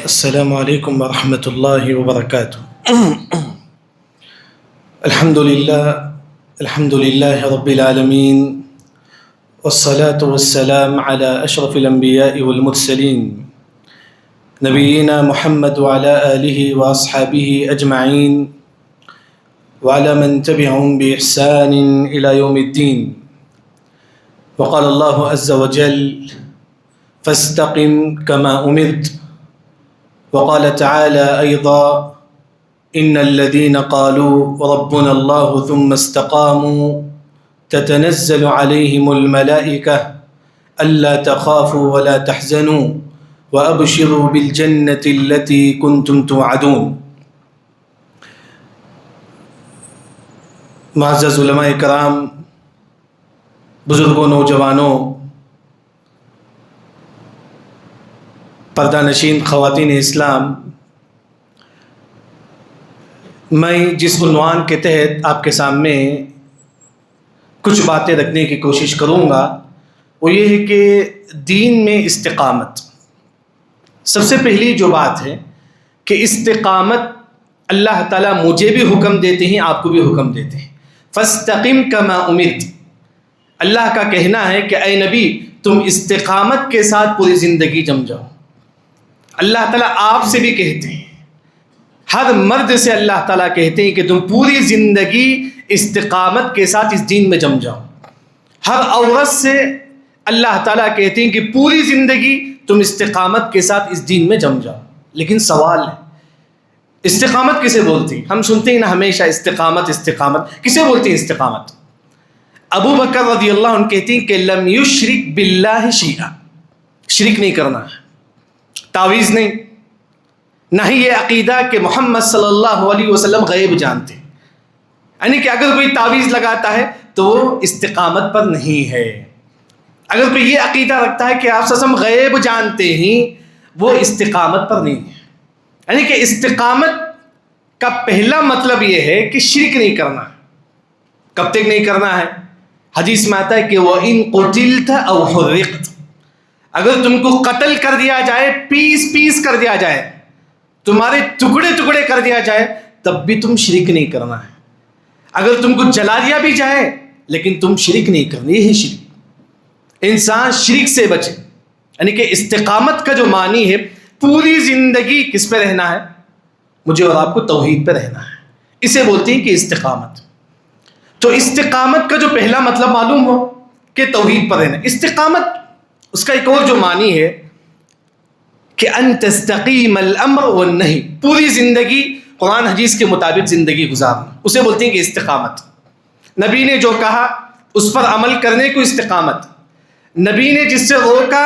السلام علیکم ورحمۃ اللہ وبرکاتہ۔ الحمد للہ رب العالمین، والصلاة والسلام على اشرف الانبیاء والمرسلین، نبینا محمد وعلى آلہ واصحابہ اجمعین، وعلى من تبعهم بإحسان إلى يوم الدین۔ وقال اللہ عز وجل: فاستقم كما أمرت۔ وقال تعالى أيضا: إن الذين قالوا ربنا الله ثم استقاموا تتنزل عليهم الملائكة ألا تخافوا ولا تحزنوا وأبشروا بالجنة التي كنتم توعدون۔ معزز علماء کرام، بزرگوں، نوجوانوں، پردہ نشین خواتین اسلام، میں جس عنوان کے تحت آپ کے سامنے کچھ باتیں رکھنے کی کوشش کروں گا وہ یہ ہے کہ دین میں استقامت۔ سب سے پہلی جو بات ہے کہ استقامت اللہ تعالیٰ مجھے بھی حکم دیتے ہیں، آپ کو بھی حکم دیتے ہیں۔ فاستقم کما امرت، اللہ کا کہنا ہے کہ اے نبی تم استقامت کے ساتھ پوری زندگی جم جاؤ۔ اللہ تعالیٰ آپ سے بھی کہتے ہیں، ہر مرد سے اللہ تعالیٰ کہتے ہیں کہ تم پوری زندگی استقامت کے ساتھ اس دین میں جم جاؤ۔ ہر عورت سے اللہ تعالیٰ کہتے ہیں کہ پوری زندگی تم استقامت کے ساتھ اس دین میں جم جاؤ۔ لیکن سوال ہے، استقامت کسے بولتی؟ ہم سنتے ہیں نا ہمیشہ استقامت استقامت، کسے بولتے ہیں استقامت؟ ابو بکر رضی اللہ عنہ کہتے ہیں کہ لم یشرک باللہ شیئا، شرک نہیں کرنا ہے، تعویذ نہیں، نہ ہی یہ عقیدہ کہ محمد صلی اللہ علیہ وسلم غیب جانتے، یعنی کہ اگر کوئی تعویذ لگاتا ہے تو وہ استقامت پر نہیں ہے۔ اگر کوئی یہ عقیدہ رکھتا ہے کہ آپ صلی اللہ علیہ وسلم غیب جانتے ہیں، وہ استقامت پر نہیں ہے۔ یعنی کہ استقامت کا پہلا مطلب یہ ہے کہ شرک نہیں کرنا ہے۔ کب تک نہیں کرنا ہے؟ حدیث میں آتا ہے کہ وَإِن قُتِلْتَ أَوْ حُرِّقْتَ، اگر تم کو قتل کر دیا جائے، پیس پیس کر دیا جائے، تمہارے ٹکڑے ٹکڑے کر دیا جائے، تب بھی تم شرک نہیں کرنا ہے۔ اگر تم کو جلا دیا بھی جائے لیکن تم شرک نہیں کرنا، یہ ہے شرک۔ انسان شرک سے بچے، یعنی کہ استقامت کا جو معنی ہے پوری زندگی کس پہ رہنا ہے؟ مجھے اور آپ کو توحید پہ رہنا ہے، اسے بولتے ہیں کہ استقامت۔ تو استقامت کا جو پہلا مطلب معلوم ہو کہ توحید پر رہنا۔ استقامت اس کا ایک اور جو معنی ہے کہ ان تستقیم الامر والنہی، پوری زندگی قرآن حدیث کے مطابق زندگی گزارنا، اسے بولتے ہیں کہ استقامت۔ نبی نے جو کہا اس پر عمل کرنے کو استقامت، نبی نے جس سے روکا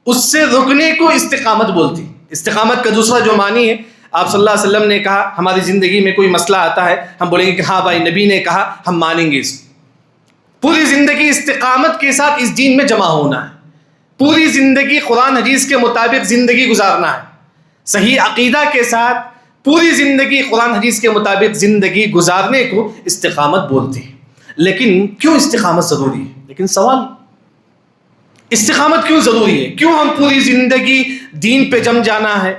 اس سے رکنے کو استقامت بولتی۔ استقامت کا دوسرا جو معنی ہے، آپ صلی اللہ علیہ وسلم نے کہا ہماری زندگی میں کوئی مسئلہ آتا ہے ہم بولیں گے کہ ہاں بھائی نبی نے کہا، ہم مانیں گے اس کو۔ پوری زندگی استقامت کے ساتھ اس دین میں جمع ہونا ہے، پوری زندگی قرآن حدیث کے مطابق زندگی گزارنا ہے، صحیح عقیدہ کے ساتھ پوری زندگی قرآن حدیث کے مطابق زندگی گزارنے کو استقامت بولتے ہیں۔ لیکن کیوں استقامت ضروری ہے؟ لیکن سوال، استقامت کیوں ضروری ہے؟ کیوں ہم پوری زندگی دین پہ جم جانا ہے؟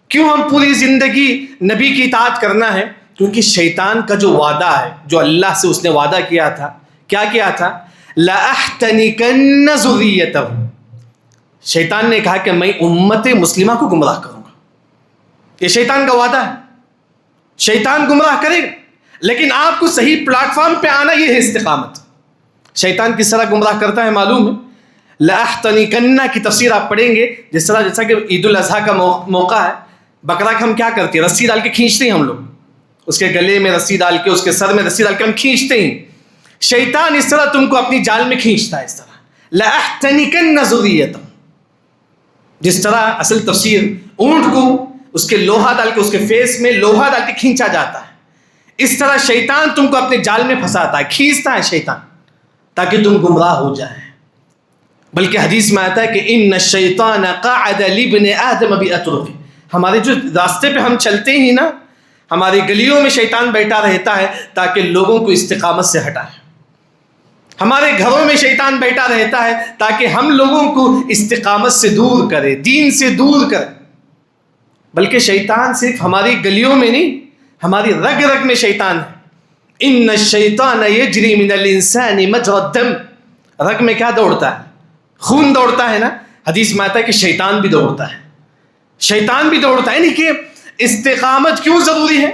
کیوں ہم پوری زندگی نبی کی اطاعت کرنا ہے؟ کیونکہ شیطان کا جو وعدہ ہے، جو اللہ سے اس نے وعدہ کیا تھا، کیا کیا تھا؟ لَأَحْتَنِكَنَّ ذُرِّيَّتَهُ، شیطان نے کہا کہ میں امت مسلمہ کو گمراہ کروں گا۔ یہ شیطان کا وعدہ ہے، شیطان گمراہ کرے گا، لیکن آپ کو صحیح پلیٹ فارم پہ آنا، یہ ہے استقامت۔ شیطان کس طرح گمراہ کرتا ہے معلوم ہے؟ لَأَحْتَنِكَنَّ کی تفسیر آپ پڑھیں گے، جیسا کہ عید الاضحیٰ کا موقع ہے، بکرا ہم کیا کرتے ہیں؟ رسی ڈال کے کھینچتے ہیں، ہم لوگ اس کے گلے میں رسی ڈال کے، اس کے سر میں رسی ڈال کے ہم کھینچتے ہیں۔ شیطان اس طرح تم کو اپنی جال میں کھینچتا ہے، اس طرح لَأَحْتَنِكَنَّ ذُرِّيَّتَهُ، جس طرح اصل تفسیر اونٹ کو اس کے لوہا ڈال کے، اس کے فیس میں لوہا ڈال کے کھینچا جاتا ہے، اس طرح شیطان تم کو اپنے جال میں پھنساتا ہے، کھینچتا ہے شیطان تاکہ تم گمراہ ہو جائیں۔ بلکہ حدیث میں آتا ہے کہ ان الشیطان قعد لابن آدم بأطرفه، ہمارے جو راستے پہ ہم چلتے ہیں نا، ہماری گلیوں میں شیطان بیٹھا رہتا ہے تاکہ لوگوں کو استقامت سے ہٹائے۔ ہمارے گھروں میں شیطان بیٹھا رہتا ہے تاکہ ہم لوگوں کو استقامت سے دور کرے، دین سے دور کرے۔ بلکہ شیطان صرف ہماری گلیوں میں نہیں، ہماری رگ رگ میں شیطان ہے. ان الشیطان یجری من الانسان مجرى الدم. رگ میں کیا دوڑتا ہے؟ خون دوڑتا ہے نا. حدیث میں آتا ہے کہ شیطان بھی دوڑتا ہے، شیطان بھی دوڑتا ہے. یعنی کہ استقامت کیوں ضروری ہے؟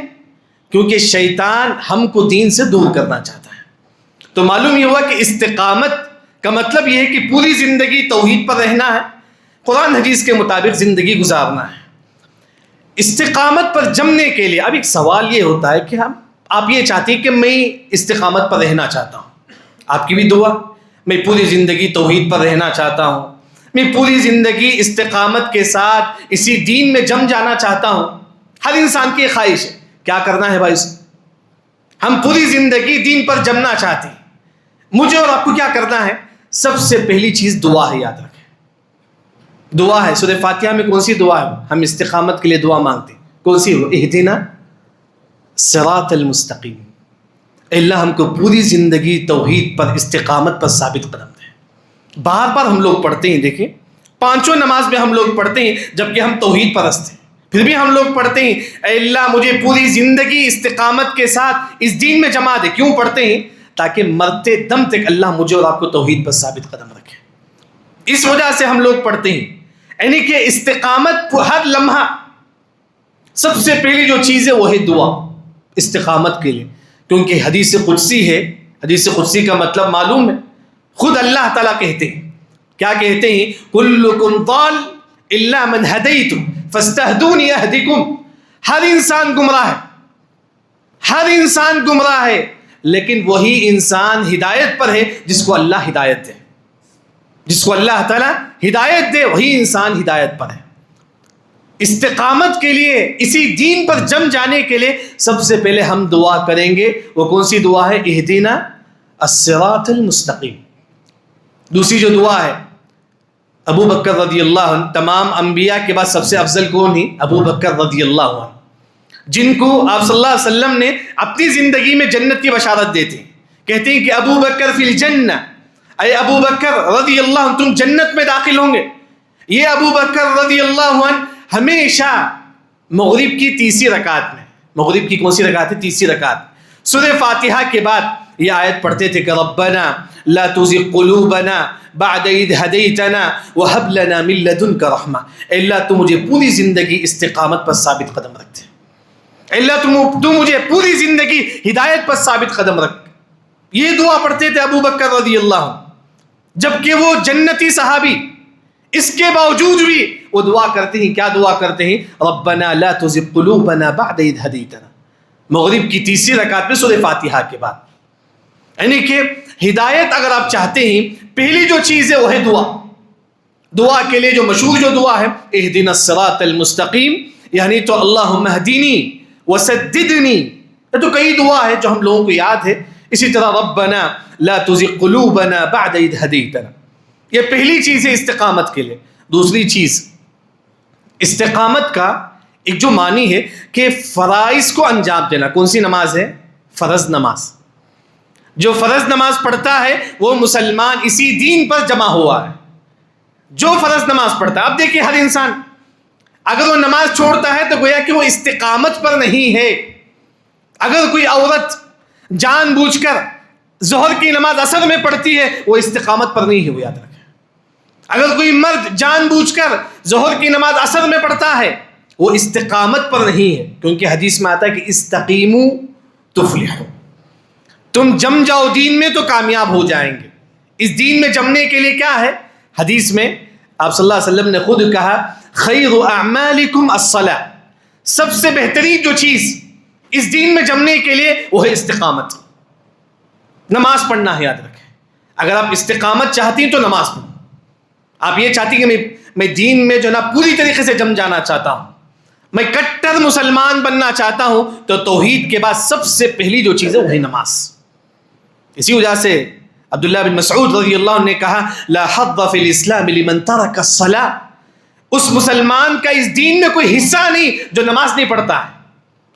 کیونکہ شیطان ہم کو دین سے دور کرنا چاہتا ہے. تو معلوم یہ ہوا کہ استقامت کا مطلب یہ ہے کہ پوری زندگی توحید پر رہنا ہے، قرآن حدیث کے مطابق زندگی گزارنا ہے. استقامت پر جمنے کے لیے اب ایک سوال یہ ہوتا ہے کہ آپ یہ چاہتے ہیں کہ میں استقامت پر رہنا چاہتا ہوں، آپ کی بھی دعا، میں پوری زندگی توحید پر رہنا چاہتا ہوں، میں پوری زندگی استقامت کے ساتھ اسی دین میں جم جانا چاہتا ہوں. ہر انسان کی خواہش ہے. کیا کرنا ہے بھائی؟ ہم پوری زندگی دین پر جمنا چاہتے ہیں. مجھے اور آپ کو کیا کرنا ہے؟ سب سے پہلی چیز دعا ہے. یاد رکھیں، دعا ہے. سورہ فاتحہ میں کون سی دعا ہے؟ ہم استقامت کے لیے دعا مانگتے ہیں. کون سی ہو؟ اہدنا صراط المستقیم. اللہ ہم کو پوری زندگی توحید پر، استقامت پر ثابت قدم دے. بار بار ہم لوگ پڑھتے ہیں، دیکھیں پانچوں نماز میں ہم لوگ پڑھتے ہیں جبکہ ہم توحید پرست ہیں، پھر بھی ہم لوگ پڑھتے ہیں اے اللہ مجھے پوری زندگی استقامت کے ساتھ اس دین میں جما دے. کیوں پڑھتے ہیں؟ تاکہ مرتے دم تک اللہ مجھے اور آپ کو توحید پر ثابت قدم رکھے. اس وجہ سے ہم لوگ پڑھتے ہیں. یعنی کہ استقامت ہر لمحہ سب سے پہلی جو چیز ہے وہ ہے دعا استقامت کے لیے. کیونکہ حدیث قدسی ہے. حدیث قدسی کا مطلب معلوم ہے. خود اللہ تعالیٰ کہتے ہیں، کیا کہتے ہیں؟ کلکم ضال الا من ہدیت فاستہدونی اہدکم. ہر انسان گمراہ ہے، ہر انسان گمراہ ہے، لیکن وہی انسان ہدایت پر ہے جس کو اللہ ہدایت دے. جس کو اللہ تعالیٰ ہدایت دے وہی انسان ہدایت پر ہے. استقامت کے لیے، اسی دین پر جم جانے کے لیے سب سے پہلے ہم دعا کریں گے. وہ کون سی دعا ہے؟ اہدنا الصراط المستقیم. دوسری جو دعا ہے، ابو بکر رضی اللہ عنہ، تمام انبیاء کے بعد سب سے افضل کون ہی؟ ابو بکر رضی اللہ عنہ، جن کو آپ صلی اللہ علیہ وسلم نے اپنی زندگی میں جنت کی بشارت دیتے ہیں. کہتے ہیں کہ ابو بکر فی الجنہ، اے ابو بکر رضی اللہ عنہ تم جنت میں داخل ہوں گے. یہ ابو بکر رضی اللہ عنہ ہمیشہ مغرب کی تیسری رکعت میں، مغرب کی کون سی رکعت ہے؟ تیسری رکعت، سورہ فاتحہ کے بعد یہ آیت پڑھتے تھے کہ ربنا لا تزغ قلوبنا بعد اذ ہدیتنا وہب لنا من لدنک رحمہ. اے اللہ تو مجھے پوری زندگی استقامت پر ثابت قدم رکھتے. اے اللہ تو مجھے پوری زندگی ہدایت پر ثابت قدم رکھ. یہ دعا پڑھتے تھے ابو بکر رضی اللہ عنہ، جبکہ وہ جنتی صحابی. اس کے باوجود بھی وہ دعا کرتے ہیں. کیا دعا کرتے ہیں؟ ربنا لا تزغ قلوبنا بعد اذ ہدیتنا، مغرب کی تیسری رکعت میں سورہ فاتحہ کے بعد. یعنی کہ ہدایت اگر آپ چاہتے ہیں پہلی جو چیز ہے وہ ہے دعا. دعا کے لیے جو مشہور جو دعا ہے اہدنا الصراط المستقیم، یعنی تو اللہم اہدنی وسددنی. یہ تو کئی دعا ہے جو ہم لوگوں کو یاد ہے. اسی طرح ربنا لا تزغ قلوبنا بعد اذ ہدیتنا. یہ پہلی چیز ہے استقامت کے لیے. دوسری چیز استقامت کا ایک جو معنی ہے کہ فرائض کو انجام دینا. کون سی نماز ہے؟ فرض نماز. جو فرض نماز پڑھتا ہے وہ مسلمان اسی دین پر جمع ہوا ہے. جو فرض نماز پڑھتا ہے، اب دیکھیے ہر انسان اگر وہ نماز چھوڑتا ہے تو گویا کہ وہ استقامت پر نہیں ہے. اگر کوئی عورت جان بوجھ کر ظہر کی نماز اثر میں پڑھتی ہے وہ استقامت پر نہیں ہے، وہ یاد رکھیں. اگر کوئی مرد جان بوجھ کر ظہر کی نماز اثر میں پڑھتا ہے وہ استقامت پر نہیں ہے. کیونکہ حدیث میں آتا ہے کہ استقیموا تفلحوا، تم جم جاؤ دین میں تو کامیاب ہو جائیں گے. اس دین میں جمنے کے لیے کیا ہے؟ حدیث میں آپ صلی اللہ علیہ وسلم نے خود کہا خیر اعمالکم الصلاۃ، سب سے بہترین جو چیز اس دین میں جمنے کے لیے وہ ہے استقامت. نماز پڑھنا ہے. یاد رکھیں اگر آپ استقامت چاہتی ہیں تو نماز پڑھو. آپ یہ چاہتی کہ میں دین میں جو نا پوری طریقے سے جم جانا چاہتا ہوں، میں کٹر مسلمان بننا چاہتا ہوں، تو توحید کے بعد سب سے پہلی جو چیز ہے وہی نماز. اسی وجہ سے عبداللہ بن مسعود رضی اللہ عنہ نے کہا لا حظ فی الاسلام لمن ترک الصلاۃ. اس مسلمان کا اس دین میں کوئی حصہ نہیں جو نماز نہیں پڑھتا ہے.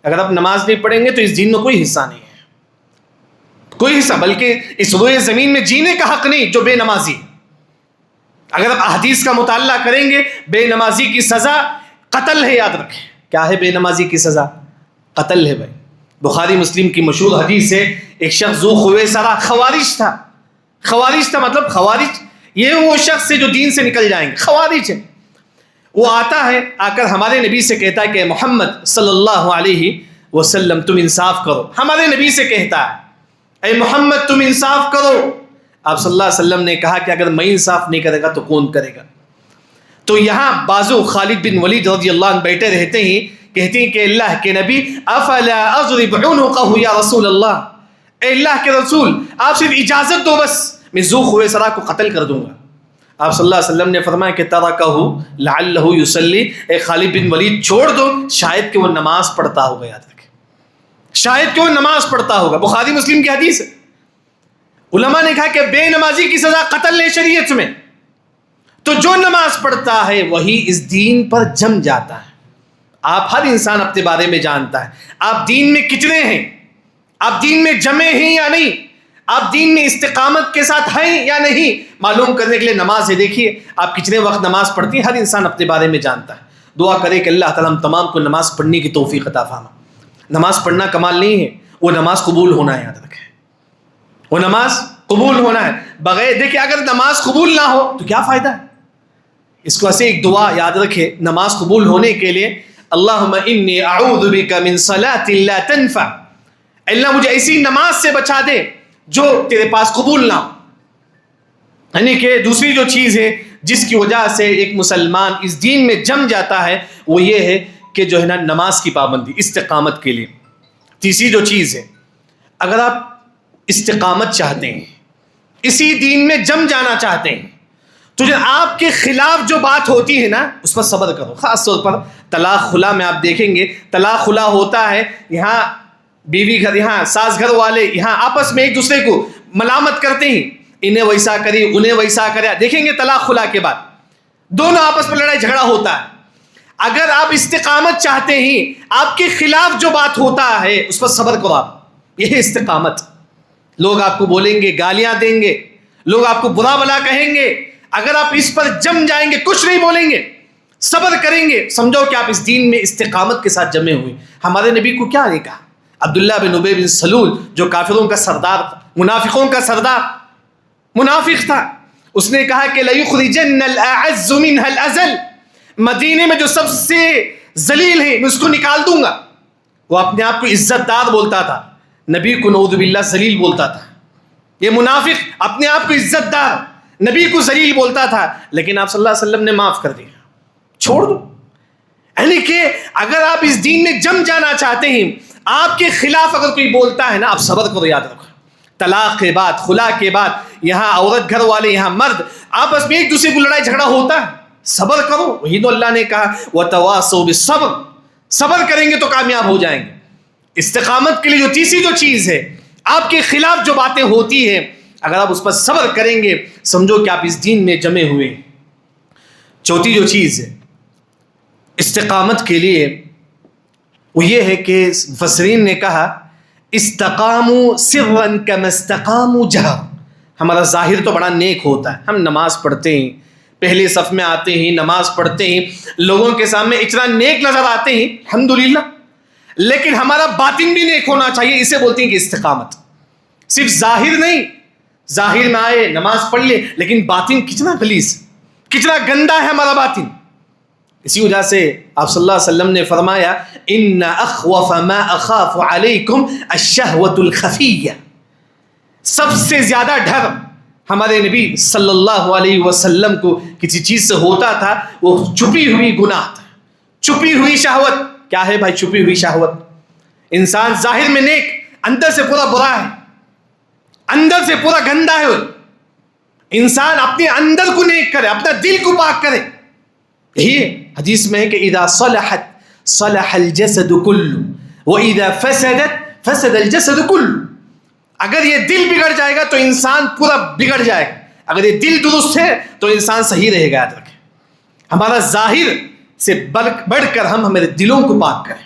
اگر آپ نماز نہیں پڑھیں گے تو اس دین میں کوئی حصہ نہیں ہے، کوئی حصہ، بلکہ اس روئے زمین میں جینے کا حق نہیں جو بے نمازی. اگر آپ احادیث کا مطالعہ کریں گے بے نمازی کی سزا قتل ہے، یاد رکھیں. کیا ہے بے نمازی کی سزا؟ قتل ہے بھائی. بخاری مسلم کی مشہور حدیث ہے، ایک شخص ذو خویسرہ خوارج تھا. خوارج تھا مطلب خوارج یہ وہ شخص ہے جو دین سے نکل جائیں گے، خوارج ہے. وہ آتا ہے، آ کر ہمارے نبی سے کہتا ہے کہ محمد صلی اللہ علیہ وسلم تم انصاف کرو. ہمارے نبی سے کہتا ہے اے محمد تم انصاف کرو. آپ صلی اللہ علیہ وسلم نے کہا کہ اگر میں انصاف نہیں کرے گا تو کون کرے گا؟ تو یہاں بازو خالد بن ولید رضی اللہ عنہ بیٹھے رہتے ہیں، کہتے ہیں کہ اللہ کے نبی افلا اضرب عنقه یا رسول اللہ، اے اللہ کے رسول آپ صرف اجازت دو، بس میں ذو خویسرہ کو قتل کر دوں گا. آپ صلی اللہ علیہ وسلم نے فرمایا کہ ترکہ لعلہ یصلی، اے خالد بن ولید چھوڑ دو، شاید کہ وہ نماز پڑھتا ہوگا. یاد رکھیں، شاید کہ وہ نماز پڑھتا ہوگا. بخاری مسلم کی حدیث ہے. علماء نے کہا کہ بے نمازی کی سزا قتل ہے شریعت میں. تو جو نماز پڑھتا ہے وہی اس دین پر جم جاتا ہے. آپ ہر انسان اپنے بارے میں جانتا ہے آپ دین میں کتنے ہیں، آپ دین میں جمے ہیں یا نہیں، آپ دین میں استقامت کے ساتھ ہیں یا نہیں، معلوم کرنے کے لیے نماز ہے. دیکھیے آپ کتنے وقت نماز پڑھتی ہیں، ہر انسان اپنے بارے میں جانتا ہے. دعا کرے کہ اللہ تعالیٰ ہم تمام کو نماز پڑھنے کی توفیق عطا فرما. نماز پڑھنا کمال نہیں ہے، وہ نماز قبول ہونا ہے. یاد رکھیں، وہ نماز قبول ہونا ہے. بغیر دیکھیں اگر نماز قبول نہ ہو تو کیا فائدہ ہے. اس کو ایسے ایک دعا یاد رکھے نماز قبول ہونے کے لیے، اللہم انی اعوذ بک من صلاۃ لا تنفع، اللہ مجھے ایسی نماز سے بچا دے جو تیرے پاس قبول نہ ہو. یعنی کہ دوسری جو چیز ہے جس کی وجہ سے ایک مسلمان اس دین میں جم جاتا ہے وہ یہ ہے کہ جو ہے نا نماز کی پابندی استقامت کے لیے. تیسری جو چیز ہے، اگر آپ استقامت چاہتے ہیں، اسی دین میں جم جانا چاہتے ہیں، تو جو آپ کے خلاف جو بات ہوتی ہے نا اس پر صبر کرو. خاص طور پر طلاق خلا میں آپ دیکھیں گے طلاق خلا ہوتا ہے، یہاں بیوی گھر، یہاں ساس گھر والے یہاں آپس میں ایک دوسرے کو ملامت کرتے ہیں، انہیں ویسا کری انہیں ویسا کریا. دیکھیں گے طلاق خلا کے بعد دونوں آپس میں لڑائی جھگڑا ہوتا ہے. اگر آپ استقامت چاہتے ہیں، آپ کے خلاف جو بات ہوتا ہے اس پر صبر کرو. آپ یہ ہے استقامت. لوگ آپ کو بولیں گے، گالیاں دیں گے، لوگ آپ کو برا بلا کہیں گے، اگر آپ اس پر جم جائیں گے کچھ نہیں بولیں گے، صبر کریں گے، سمجھو کہ آپ اس دین میں استقامت کے ساتھ جمے ہوئے. ہمارے نبی کو کیا نہیں کہا؟ عبداللہ بن ابی بن سلول جو کافروں کا سردار تھا، منافقوں کا سردار، منافق تھا، اس نے کہا کہ لَيُخْرِجَنَّ الْأَعَزُّ مِنْهَا الْأَذَلَّ، مدینے میں جو سب سے ذلیل ہے میں اس کو نکال دوں گا. وہ اپنے آپ کو عزت دار بولتا تھا، نبی کو نعوذ باللہ ذلیل بولتا تھا. یہ منافق اپنے آپ کو عزت دار، نبی کو ذلیل بولتا تھا، لیکن آپ صلی اللہ علیہ وسلم نے معاف کر دیا، چھوڑ دو. یعنی کہ اگر آپ اس دین میں جم جانا چاہتے ہیں، آپ کے خلاف اگر کوئی بولتا ہے نا آپ صبر کرو. یاد رکھو طلاق کے بعد، خلا کے بعد، یہاں عورت گھر والے یہاں مرد آپس میں ایک دوسرے کو لڑائی جھگڑا ہوتا ہے، صبر کرو. وہی تو اللہ نے کہا وَتَوَاصَوْا بِالصَّبْرِ، صبر کریں گے تو کامیاب ہو جائیں گے. استقامت کے لیے جو تیسری جو چیز ہے، آپ کے خلاف جو باتیں ہوتی ہیں اگر آپ اس پر صبر کریں گے سمجھو کہ آپ اس دین میں جمے ہوئے. چوتھی جو چیز ہے استقامت کے لیے وہ یہ ہے کہ مفسرین نے کہا استقاموا سرا کما استقاموا جہرا. ہمارا ظاہر تو بڑا نیک ہوتا ہے، ہم نماز پڑھتے ہیں، پہلے صف میں آتے ہیں، نماز پڑھتے ہیں، لوگوں کے سامنے اتنا نیک نظر آتے ہیں الحمدللہ، لیکن ہمارا باطن بھی نیک ہونا چاہیے. اسے بولتے ہیں کہ استقامت. صرف ظاہر نہیں، ظاہر میں آئے نماز پڑھ لے لیکن باطن کتنا غلیظ، کتنا گندا ہے ہمارا باطن. اسی وجہ سے آپ صلی اللہ علیہ وسلم نے فرمایا ان اخوف ما اخاف علیکم الشہوۃ الخفیہ. سب سے زیادہ ڈر ہمارے نبی صلی اللہ علیہ وسلم کو کسی چیز سے ہوتا تھا وہ چھپی ہوئی گناہ تھا، چھپی ہوئی شہوت. کیا ہے بھائی چھپی ہوئی شہوت؟ انسان ظاہر میں نیک، اندر سے پورا برا ہے، اندر سے پورا گندا ہے. انسان اپنے اندر کو نیک کرے، اپنا دل کو پاک کرے. یہی حدیث میں ہے کہ اذا صلحت صلح الجسد كله واذا فسدت فسد الجسد كله. اگر یہ دل بگڑ جائے گا تو انسان پورا بگڑ جائے گا، اگر یہ دل درست ہے تو انسان صحیح رہے گا. یاد رکھیں ہمارا ظاہر سے بڑھ کر ہم ہمارے دلوں کو پاک کریں،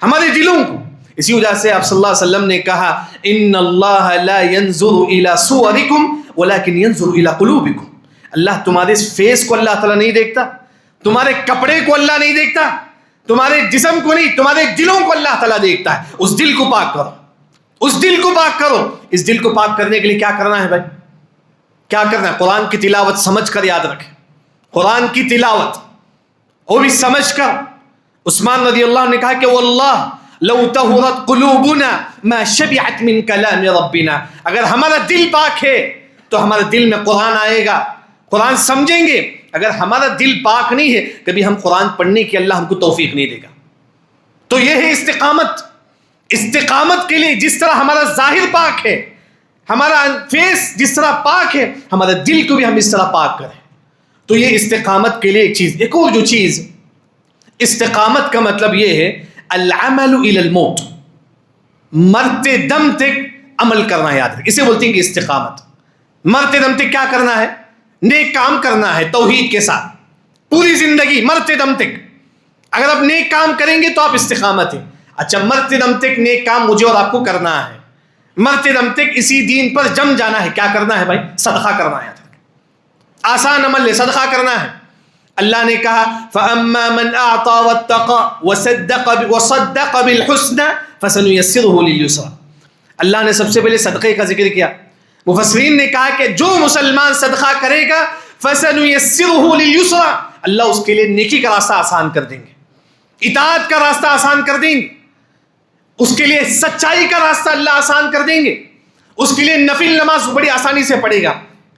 ہمارے دلوں کو. اسی وجہ سے آپ صلی اللہ علیہ وسلم نے کہا ان اللہ لا ينظر الى صورکم ولكن ينظر الى قلوبکم. اللہ تمہارے اس فیس کو اللہ تعالیٰ نہیں دیکھتا، تمہارے کپڑے کو اللہ نہیں دیکھتا، تمہارے جسم کو نہیں، تمہارے دلوں کو اللہ تعالیٰ دیکھتا ہے. اس دل کو پاک کرو، اس دل کو پاک کرو. اس دل کو پاک کرنے کے لیے کیا کرنا ہے بھائی؟ کیا کرنا ہے؟ قرآن کی تلاوت سمجھ کر یاد رکھیں. قرآن کی تلاوت وہ بھی سمجھ کر. عثمان رضی اللہ عنہ نے کہا کہ واللہ لو طہرت قلوبنا ما شبعت من کلام ربنا. اگر ہمارا دل پاک ہے تو ہمارے دل میں قرآن آئے گا، قرآن سمجھیں گے. اگر ہمارا دل پاک نہیں ہے کبھی ہم قرآن پڑھنے کی اللہ ہم کو توفیق نہیں دے گا. تو یہ ہے استقامت. استقامت کے لیے جس طرح ہمارا ظاہر پاک ہے، ہمارا فیس جس طرح پاک ہے، ہمارا دل کو بھی ہم اس طرح پاک کریں. تو یہ استقامت کے لیے ایک چیز. ایک اور جو چیز، استقامت کا مطلب یہ ہے العمل الی الموت، مرتے دم تک عمل کرنا. یاد رکھ، اسے بولتے ہیں کہ استقامت. مرتے دم تک کیا کرنا ہے؟ نیک کام کرنا ہے توحید کے ساتھ پوری زندگی مرتے دم تک. اگر آپ نیک کام کریں گے تو آپ استقامت ہیں. اچھا، مرتے دم تک نیک کام مجھے اور آپ کو کرنا ہے، مرتے دم تک اسی دین پر جم جانا ہے. کیا کرنا ہے بھائی؟ صدقہ کرنا ہے. آسان عمل ہے، صدقہ کرنا ہے. اللہ نے کہا فَأَمَّا مَنْ أَعْطَى وَاتَّقَى وَصَدَّقَ بِالْحُسْنَى فَسَنُيَسِّرُهُ لِلْيُسْرَى. اللہ نے سب سے پہلے صدقے کا ذکر کیا. مفسرین نے کہا کہ جو مسلمان صدقہ کرے گا فَسَنُيَسِّرُهُ لِلْيُسْرَى، اللہ اس کے لیے نیکی کا راستہ آسان کر دیں گے، اطاعت کا راستہ آسان کر دیں گے، اس کے لیے سچائی کا راستہ اللہ آسان کر دیں گے. اس کے لیے نفل نماز بڑی آسانی سے پڑھے گا.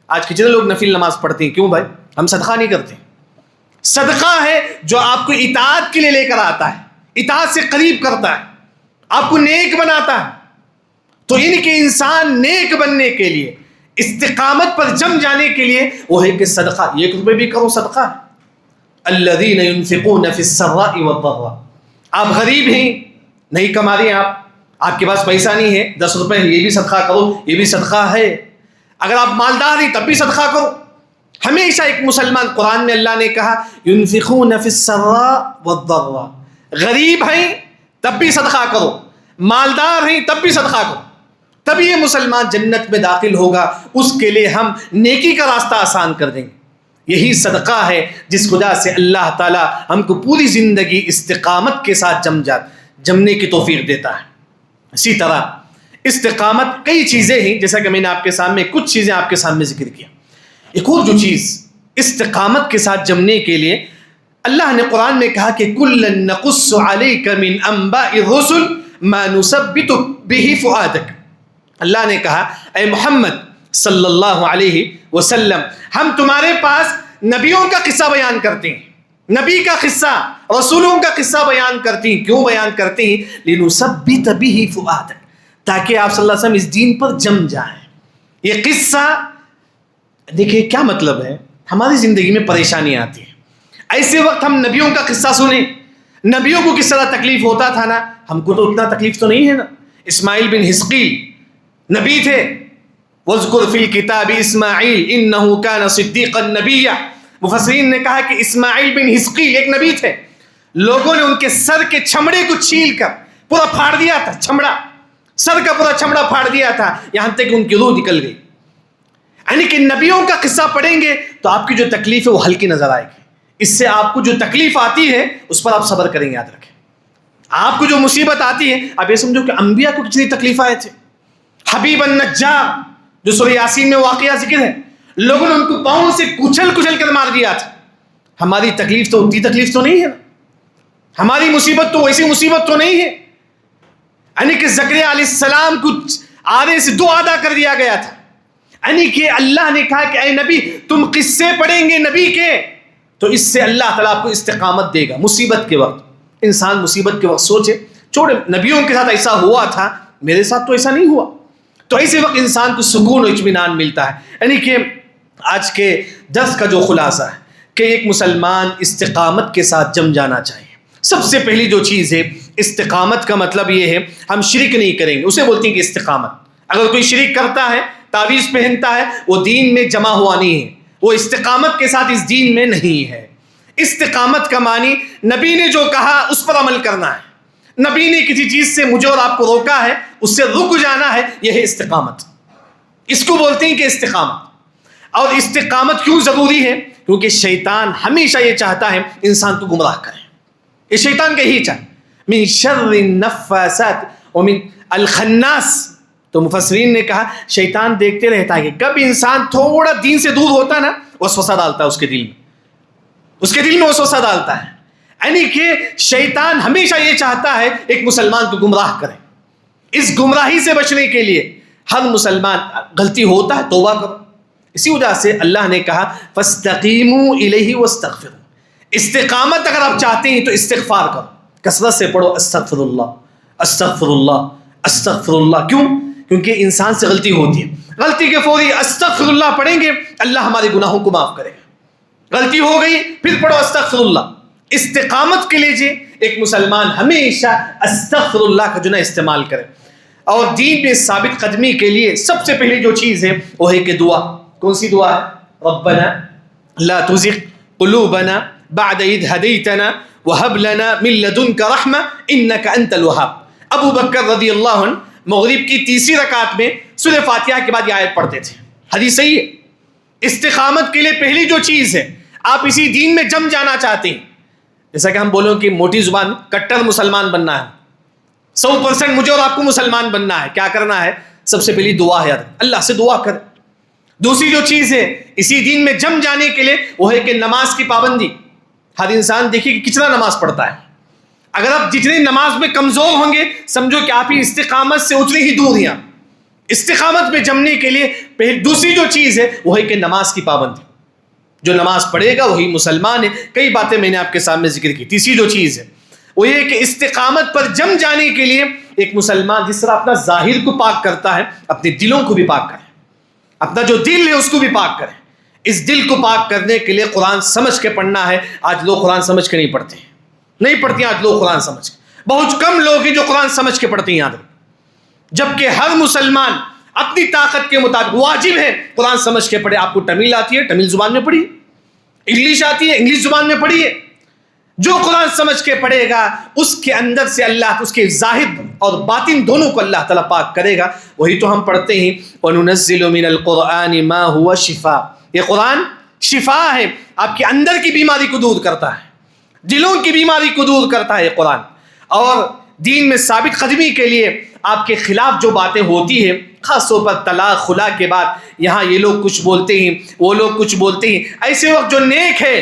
آج کتنے لوگ نفل نماز پڑھتے ہیں؟ کیوں بھائی؟ ہم صدقہ نہیں کرتے. صدقہ ہے جو آپ کو اطاعت کے لیے لے کر آتا ہے، اطاعت سے قریب کرتا ہے، آپ کو نیک بناتا ہے. تو یعنی کہ انسان نیک بننے کے لیے، استقامت پر جم جانے کے لیے وہ ہے کہ صدقہ. 1 روپے بھی کرو صدقہ ہے. الذین ينفقون فی السراء والضراء. آپ غریب ہیں، نہیں کما رہے ہیں، آپ کے پاس پیسہ نہیں ہے، 10 روپے یہ بھی صدقہ کرو، یہ بھی صدقہ ہے. اگر آپ مالدار ہیں تب بھی صدقہ کرو. ہمیشہ ایک مسلمان، قرآن میں اللہ نے کہا ينفقون فی السراء والضراء. غریب ہیں تب بھی صدقہ کرو، مالدار ہیں تب بھی صدقہ کرو. تب یہ مسلمان جنت میں داخل ہوگا. اس کے لیے ہم نیکی کا راستہ آسان کر دیں گے. یہی صدقہ ہے جس خدا سے اللہ تعالی ہم کو پوری زندگی استقامت کے ساتھ جمنے کی توفیق دیتا ہے. اسی طرح استقامت کئی چیزیں ہیں، جیسا کہ میں نے آپ کے سامنے کچھ چیزیں آپ کے سامنے ذکر کیا. ایک اور جو چیز استقامت کے ساتھ جمنے کے لیے اللہ نے قرآن میں کہا کہ کُلًا نَقُصُّ عَلَيْكَ مِنْ أَنْبَاءِ الرُّسُلِ مَا نُثَبِّتُ بِهِ فُؤَادَكَ. اللہ نے کہا اے محمد صلی اللہ علیہ وسلم، ہم تمہارے پاس نبیوں کا قصہ بیان کرتے ہیں، نبی کا قصہ، رسولوں کا قصہ بیان کرتے ہیں. کیوں بیان کرتے ہیں؟ لِنُثَبِّتَ بِهِ فُؤَادَكَ، تاکہ آپ صلی اللہ علیہ وسلم اس دین پر جم جائیں. یہ قصہ دیکھیں کیا مطلب ہے. ہماری زندگی میں پریشانی آتی ہے، ایسے وقت ہم نبیوں کا قصہ سنیں. نبیوں کو کس طرح تکلیف ہوتا تھا نا، ہم کو تو اتنا تکلیف تو نہیں ہے نا. اسماعیل بن حزقیل نبی تھے. وَاذْكُرْ فِي الْكِتَابِ إِسْمَاعِيلَ إِنَّهُ كَانَ صِدِّيقًا نَبِيًّا. مفسرین نے کہا کہ اسماعیل بن حزقیل ایک نبی تھے. لوگوں نے ان کے سر کے چمڑے کو چھیل کر پورا پھاڑ دیا تھا. چمڑا، سر کا پورا چمڑا پھاڑ دیا تھا، یہاں تک ان کی روح نکل گئی. یعنی کہ نبیوں کا قصہ پڑھیں گے تو آپ کی جو تکلیف ہے وہ ہلکی نظر آئے گی. اس سے آپ کو جو تکلیف آتی ہے اس پر آپ صبر کریں گے. یاد رکھیں، آپ کو جو مصیبت آتی ہے، آپ یہ سمجھو کہ انبیاء کو کتنی تکلیف آئے تھے. حبیب النجار جو سورہ یاسین میں واقعہ ذکر ہے، لوگوں نے ان کو پاؤں سے کچل کر مار دیا تھا. ہماری تکلیف تو اتنی تکلیف تو نہیں ہے نا، ہماری مصیبت تو ویسی مصیبت تو نہیں ہے. یعنی کہ زکریا علیہ السلام کو آنے سے 2 ادا کر دیا گیا تھا. یعنی کہ اللہ نے کہا کہ اے نبی تم قصے پڑھیں گے نبی کے تو اس سے اللہ تعالیٰ آپ کو استقامت دے گا. مصیبت کے وقت انسان مصیبت کے وقت سوچے چھوڑے نبیوں کے ساتھ ایسا ہوا تھا، میرے ساتھ تو ایسا نہیں ہوا. تو ایسے وقت انسان کو سکون و اطمینان ملتا ہے. یعنی کہ آج کے درس کا جو خلاصہ ہے کہ ایک مسلمان استقامت کے ساتھ جم جانا چاہیے. سب سے پہلی جو چیز ہے، استقامت کا مطلب یہ ہے ہم شرک نہیں کریں گے. اسے بولتے ہیں کہ استقامت. اگر کوئی شرک کرتا ہے، تعویذ پہنتا ہے، وہ دین میں جمع ہوا نہیں ہے، وہ استقامت کے ساتھ اس دین میں نہیں ہے. استقامت کا معنی نبی نے جو کہا اس پر عمل کرنا ہے. نبی نے کسی چیز سے مجھے اور آپ کو روکا ہے، اس سے رک جانا ہے. یہ ہے استقامت. اس کو بولتے ہیں کہ استقامت. اور استقامت کیوں ضروری ہے؟ کیونکہ شیطان ہمیشہ یہ چاہتا ہے انسان کو گمراہ کرے. یہ شیطان کا ہی چاہے. من شر النفاثات ومن الخناس. تو مفسرین نے کہا شیطان دیکھتے رہتا ہے کہ کب انسان تھوڑا دین سے دور ہوتا نا وسوسہ ڈالتا ہے اس کے دل میں وسوسہ ڈالتا ہے. یعنی کہ شیطان ہمیشہ یہ چاہتا ہے ایک مسلمان کو گمراہ کرے. اس گمراہی سے بچنے کے لیے ہر مسلمان غلطی ہوتا ہے توبہ کرو. اسی وجہ سے اللہ نے کہا فاستقیموا الیہ واستغفروا. استقامت اگر آپ چاہتے ہیں تو استغفار کرو, کثرت سے پڑھو استغفر اللہ استغفر اللہ استغفر اللہ. کیوں؟ کیونکہ انسان سے غلطی ہوتی ہے, غلطی کے فوری استغفر اللہ پڑھیں گے اللہ ہمارے گناہوں کو معاف کرے گا. غلطی ہو گئی پھر پڑھو استغفر اللہ. استقامت کے لیے ایک مسلمان ہمیشہ استغفر اللہ کا جو نا استعمال کرے. اور دین میں ثابت قدمی کے لیے سب سے پہلی جو چیز ہے وہ ہے کہ دعا. کون سی دعا ہے؟ ربنا لا تزغ قلوبنا بعد اذ هديتنا وهب لنا من لدنك رحمة انك انت الوهاب. ابو بکر رضی اللہ عنہ مغرب کی تیسری رکعت میں سورہ فاتحہ کے بعد یہ آیت پڑھتے تھے. حدیث صحیح ہے. استقامت کے لیے پہلی جو چیز ہے, آپ اسی دین میں جم جانا چاہتے ہیں, جیسا کہ ہم بولیں کہ موٹی زبان کٹر مسلمان بننا ہے, 100% مجھے اور آپ کو مسلمان بننا ہے, کیا کرنا ہے؟ سب سے پہلی دعا ہے, اللہ سے دعا کر. دوسری جو چیز ہے اسی دین میں جم جانے کے لیے وہ ہے کہ نماز کی پابندی. ہر انسان دیکھیے کہ کتنا نماز پڑھتا ہے. اگر آپ جتنی نماز میں کمزور ہوں گے سمجھو کہ آپ ہی استقامت سے اتنی ہی دور ہیں. استقامت میں جمنے کے لیے دوسری جو چیز ہے وہ ہے کہ نماز کی پابندی. جو نماز پڑھے گا وہی مسلمان ہے. کئی باتیں میں نے آپ کے سامنے ذکر کی. تیسری جو چیز ہے وہ یہ کہ استقامت پر جم جانے کے لیے ایک مسلمان جس طرح اپنا ظاہر کو پاک کرتا ہے اپنے دلوں کو بھی پاک کرے. اپنا جو دل ہے اس کو بھی پاک کرے. اس دل کو پاک کرنے کے لیے قرآن سمجھ کے پڑھنا ہے. آج لوگ قرآن سمجھ کے نہیں پڑھتے ہیں, نہیں پڑھتے ہیں آج لوگ قرآن سمجھ کے. بہت کم لوگ ہیں جو قرآن سمجھ کے پڑھتے ہیں یاد رکھیں. جبکہ ہر مسلمان اپنی طاقت کے مطابق واجب ہے قرآن سمجھ کے پڑھے. آپ کو تمل آتی ہے تمل زبان میں پڑھیے, انگلش آتی ہے انگلش زبان میں پڑھیے. جو قرآن سمجھ کے پڑھے گا اس کے اندر سے اللہ اس کے ظاہر اور باطن دونوں کو اللہ تعالیٰ پاک کرے گا. وہی تو ہم پڑھتے ہیں وَنُنَزِّلُ مِنَ الْقُرْآنِ مَا هُوَ شِفَاء. یہ قرآن شفا ہے, آپ کے اندر کی بیماری کو دور کرتا ہے, دلوں کی بیماری کو دور کرتا ہے یہ قرآن. اور دین میں ثابت قدمی کے لیے آپ کے خلاف جو باتیں ہوتی ہیں, خاص طور پر طلاق خلا کے بعد یہاں یہ لوگ کچھ بولتے ہیں وہ لوگ کچھ بولتے ہیں, ایسے وقت جو نیک ہے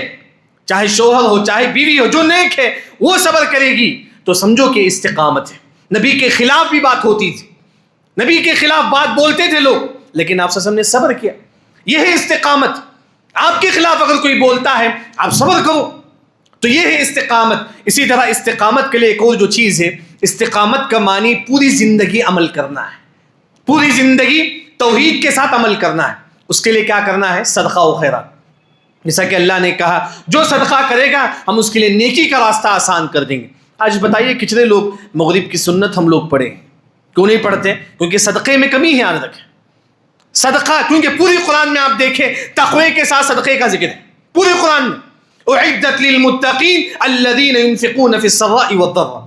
چاہے شوہر ہو چاہے بیوی ہو, جو نیک ہے وہ صبر کرے گی تو سمجھو کہ استقامت ہے. نبی کے خلاف بھی بات ہوتی تھی, نبی کے خلاف بات بولتے تھے لوگ, لیکن آپ نے صبر کیا. یہ ہے استقامت. آپ کے خلاف اگر کوئی بولتا ہے آپ صبر کرو تو یہ ہے استقامت. اسی طرح استقامت کے لیے ایک اور جو چیز ہے, استقامت کا معنی پوری زندگی عمل کرنا ہے, پوری زندگی توحید کے ساتھ عمل کرنا ہے. اس کے لیے کیا کرنا ہے؟ صدقہ و خیرات. جیسا کہ اللہ نے کہا جو صدقہ کرے گا ہم اس کے لیے نیکی کا راستہ آسان کر دیں گے. آج بتائیے کتنے لوگ مغرب کی سنت ہم لوگ پڑھیں, کیوں نہیں پڑھتے؟ کیونکہ صدقے میں کمی ہے. یاد رکھیں صدقہ, کیونکہ پوری قرآن میں آپ دیکھیں تقوی کے ساتھ صدقے کا ذکر ہے پوری قرآن میں. اعدت للمتقین الذین ينفقون فی السراء والضراء.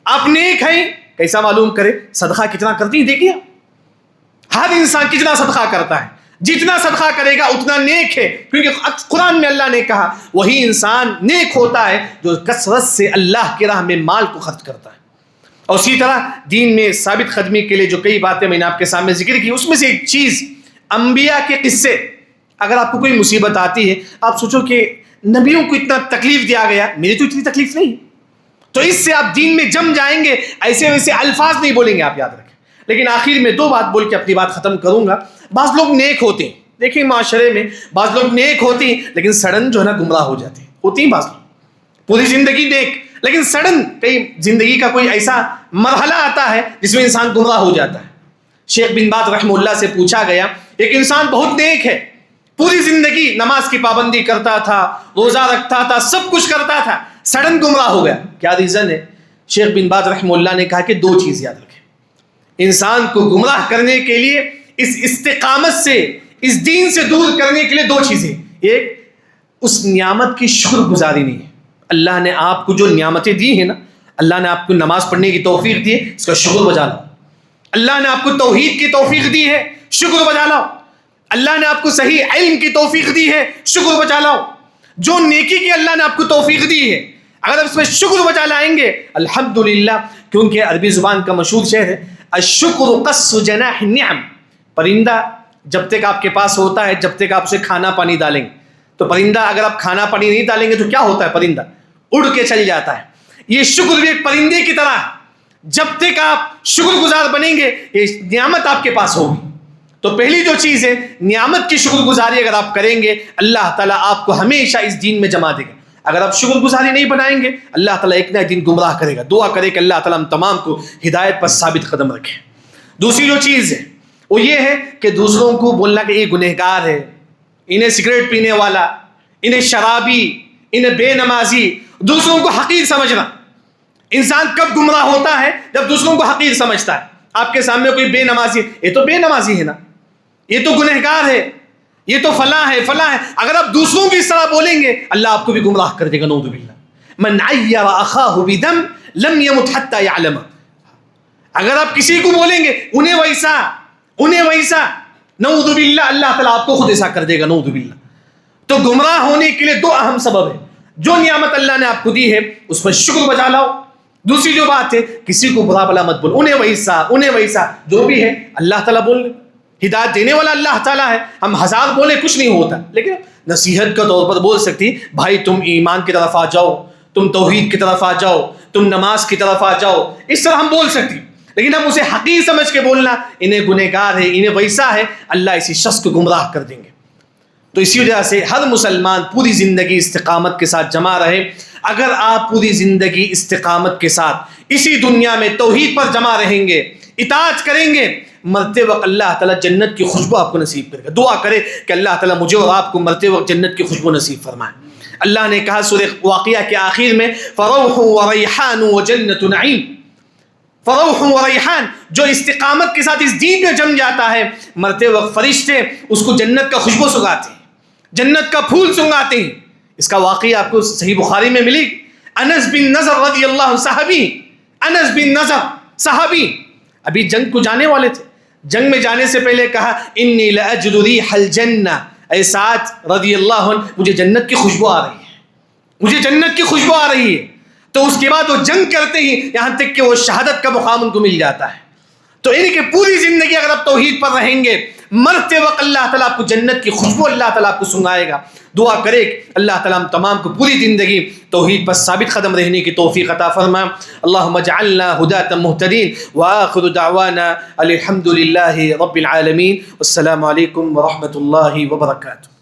آپ نیک ہیں کیسا معلوم کرے؟ صدقہ کتنا کرتی ہیں. دیکھیے ہر انسان کتنا صدقہ کرتا ہے, جتنا صدقہ کرے گا اتنا نیک ہے. کیونکہ قرآن میں اللہ نے کہا وہی انسان نیک ہوتا ہے جو کثرت سے اللہ کی راہ میں مال کو خرچ کرتا ہے. اور اسی طرح دین میں ثابت قدمی کے لیے جو کئی باتیں میں نے آپ کے سامنے ذکر کی, اس میں سے ایک چیز انبیاء کے قصے. اگر آپ کو کوئی مصیبت آتی ہے آپ سوچو کہ نبیوں کو اتنا تکلیف دیا گیا, میری تو اتنی تکلیف نہیں, تو اس سے آپ دین میں جم جائیں گے. ایسے ویسے الفاظ نہیں بولیں گے آپ, یاد رکھیں. لیکن آخر میں دو بات بول کے اپنی بات ختم کروں گا. بعض لوگ نیک ہوتے ہیں, دیکھیں معاشرے میں بعض لوگ نیک ہوتے ہیں لیکن سڈن جو ہے نا گمراہ ہو جاتے ہیں. ہوتی ہیں بعض لوگ پوری زندگی نیک لیکن سڈن کئی زندگی کا کوئی ایسا مرحلہ آتا ہے جس میں انسان گمراہ ہو جاتا ہے. شیخ بن باز رحمہ اللہ سے پوچھا گیا, ایک انسان بہت نیک ہے, پوری زندگی نماز کی پابندی کرتا تھا, روزہ رکھتا تھا, سب کچھ کرتا تھا, سڈن گمراہ ہو گیا, کیا ریزن ہے؟ شیخ بن باز رحمہ اللہ نے کہا کہ دو چیز یاد رکھیں. انسان کو گمراہ کرنے کے لیے, اس استقامت سے, اس دین سے دور کرنے کے لیے دو چیزیں. ایک اس نعمت کی شکر گزاری نہیں ہے. اللہ نے آپ کو جو نعمتیں دی ہیں نا, اللہ نے آپ کو نماز پڑھنے کی توفیق دی ہے, اس کا شکر بجا لاؤ. اللہ نے آپ کو توحید کی توفیق دی ہے, شکر بجا لاؤ. اللہ نے آپ کو صحیح علم کی توفیق دی ہے, شکر بجا لاؤ. جو نیکی کی اللہ نے آپ کو توفیق دی ہے، اگر آپ اس میں شکر بجا لائیں گے الحمدللہ، کیونکہ عربی زبان کا مشہور شعر ہے الشکر قص جناح النعم، پرندہ جب تک آپ کے پاس ہوتا ہے، جب تک آپ اسے کھانا پانی ڈالیں گے، تو پرندہ اگر آپ کھانا پانی نہیں ڈالیں گے تو کیا ہوتا ہے؟ پرندہ اڑ کے چل جاتا ہے۔ یہ شکر بھی ایک پرندے کی طرح ہے، جب تک آپ شکر گزار بنیں گے یہ نعمت آپ کے پاس ہوگی۔ تو پہلی جو چیز ہے نعمت کی شکر گزاری اگر آپ کریں گے اللہ تعالیٰ آپ کو ہمیشہ اس دین میں جما دے گا۔ اگر آپ شکر گزاری نہیں بنائیں گے اللہ تعالیٰ ایک نہ ایک دن گمراہ کرے گا۔ دعا کرے کہ اللہ تعالیٰ ہم تمام کو ہدایت پر ثابت قدم رکھے۔ دوسری جو چیز ہے وہ یہ ہے کہ دوسروں کو بولنا کہ یہ گنہگار ہے، انہیں سگریٹ پینے والا، انہیں شرابی، انہیں بے نمازی، دوسروں کو حقیر سمجھنا۔ انسان کب گمراہ ہوتا ہے؟ جب دوسروں کو حقیر سمجھتا ہے۔ آپ کے سامنے کوئی بے نمازی، یہ تو بے نمازی ہے نا، یہ تو گنہگار ہے، یہ تو فلاں ہے فلاں ہے، اگر آپ دوسروں کی اس طرح بولیں گے اللہ آپ کو بھی گمراہ کر دے گا، نعوذ باللہ۔ من عیر اخاہ بدم لم یمت حتی یعلم، اگر آپ کسی کو بولیں گے انہیں ویسا نعوذ باللہ اللہ تعالیٰ آپ کو خود ایسا کر دے گا، نعوذ باللہ۔ تو گمراہ ہونے کے لیے دو اہم سبب ہے، جو نعمت اللہ نے آپ کو دی ہے اس پر شکر بجا لاؤ، دوسری جو بات ہے کسی کو برا بلا مت بول، انہیں ویسا جو بھی ہے اللہ تعالیٰ بول لے، ہدایت دینے والا اللہ تعالیٰ ہے، ہم ہزار بولے کچھ نہیں ہوتا، لیکن نصیحت کا طور پر بول سکتی بھائی تم ایمان کی طرف آ جاؤ، تم توحید کی طرف آ جاؤ، تم نماز کی طرف آ جاؤ، اس طرح ہم بول سکتی، لیکن ہم اسے حقیر سمجھ کے بولنا انہیں گنہگار ہے، انہیں ویسا ہے، اللہ اسی شخص کو گمراہ کر دیں گے۔ تو اسی وجہ سے ہر مسلمان پوری زندگی استقامت کے ساتھ جمع رہے۔ اگر آپ پوری زندگی استقامت کے ساتھ اسی دنیا میں توحید پر جمع رہیں گے، اطاعت کریں گے، مرتے وقت اللہ تعالیٰ جنت کی خوشبو آپ کو نصیب کرے گا۔ دعا کرے کہ اللہ تعالیٰ مجھے اور آپ کو مرتے وقت جنت کی خوشبو نصیب فرمائے۔ اللہ نے کہا سورہ واقعہ کے آخر میں فروح وریحان وجنت نعیم، فروح و ریحان، جو استقامت کے ساتھ اس دین میں جم جاتا ہے مرتے وقت فرشتے اس کو جنت کا خوشبو سنگاتے ہیں، جنت کا پھول سنگاتے ہیں۔ اس کا واقعہ آپ کو صحیح بخاری میں ملی۔ انس بن نضر رضی اللہ عنہ صحابی، انس بن نضر صحابی ابھی جنگ کو جانے والے تھے، جنگ میں جانے سے پہلے کہا انی لاجد ریح الجنہ، اے سعد رضی اللہ عنہ مجھے جنت کی خوشبو آ رہی ہے، مجھے جنت کی خوشبو آ رہی ہے۔ تو اس کے بعد وہ جنگ کرتے ہی یہاں تک کہ وہ شہادت کا مقام ان کو مل جاتا ہے۔ تو یعنی کہ پوری زندگی اگر آپ توحید پر رہیں گے مرتے وقت اللہ تعالیٰ آپ کو جنت کی خوشبو اللہ تعالیٰ آپ کو سنگائے گا۔ دعا کرے کہ اللہ تعالیٰ ہم تمام کو پوری زندگی توحید پر ثابت قدم رہنے کی توفیق عطا فرما۔ اللہم اجعلنا ہداة مہتدین، وآخر دعوانا الحمد للہ رب العالمین، والسلام علیکم ورحمۃ اللہ وبرکاتہ۔